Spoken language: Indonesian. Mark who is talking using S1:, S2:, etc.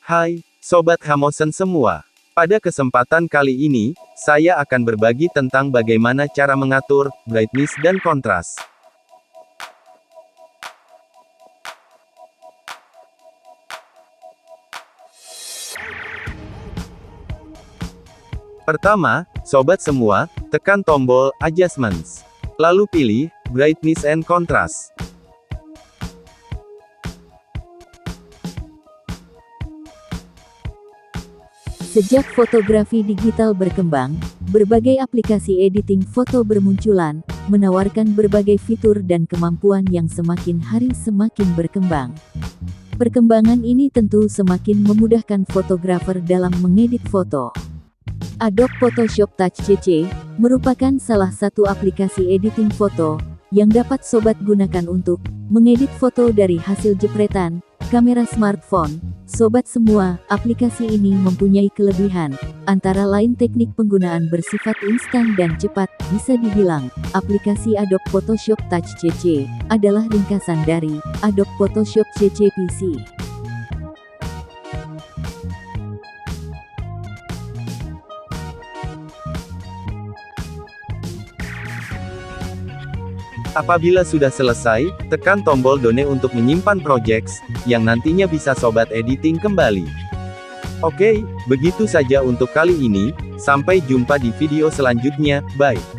S1: Hai, Sobat Hamosen semua. Pada kesempatan kali ini, saya akan berbagi tentang bagaimana cara mengatur brightness dan kontras. Pertama, Sobat semua, tekan tombol Adjustments. Lalu pilih Brightness and Contrast.
S2: Sejak fotografi digital berkembang, berbagai aplikasi editing foto bermunculan, menawarkan berbagai fitur dan kemampuan yang semakin hari semakin berkembang. Perkembangan ini tentu semakin memudahkan fotografer dalam mengedit foto. Adobe Photoshop Touch CC merupakan salah satu aplikasi editing foto yang dapat sobat gunakan untuk mengedit foto dari hasil jepretan kamera smartphone. Sobat semua, aplikasi ini mempunyai kelebihan, antara lain teknik penggunaan bersifat instan dan cepat. Bisa dibilang, aplikasi Adobe Photoshop Touch CC adalah ringkasan dari Adobe Photoshop CC PC.
S1: Apabila sudah selesai, tekan tombol Done untuk menyimpan projects, yang nantinya bisa sobat editing kembali. Oke, begitu saja untuk kali ini, sampai jumpa di video selanjutnya, bye.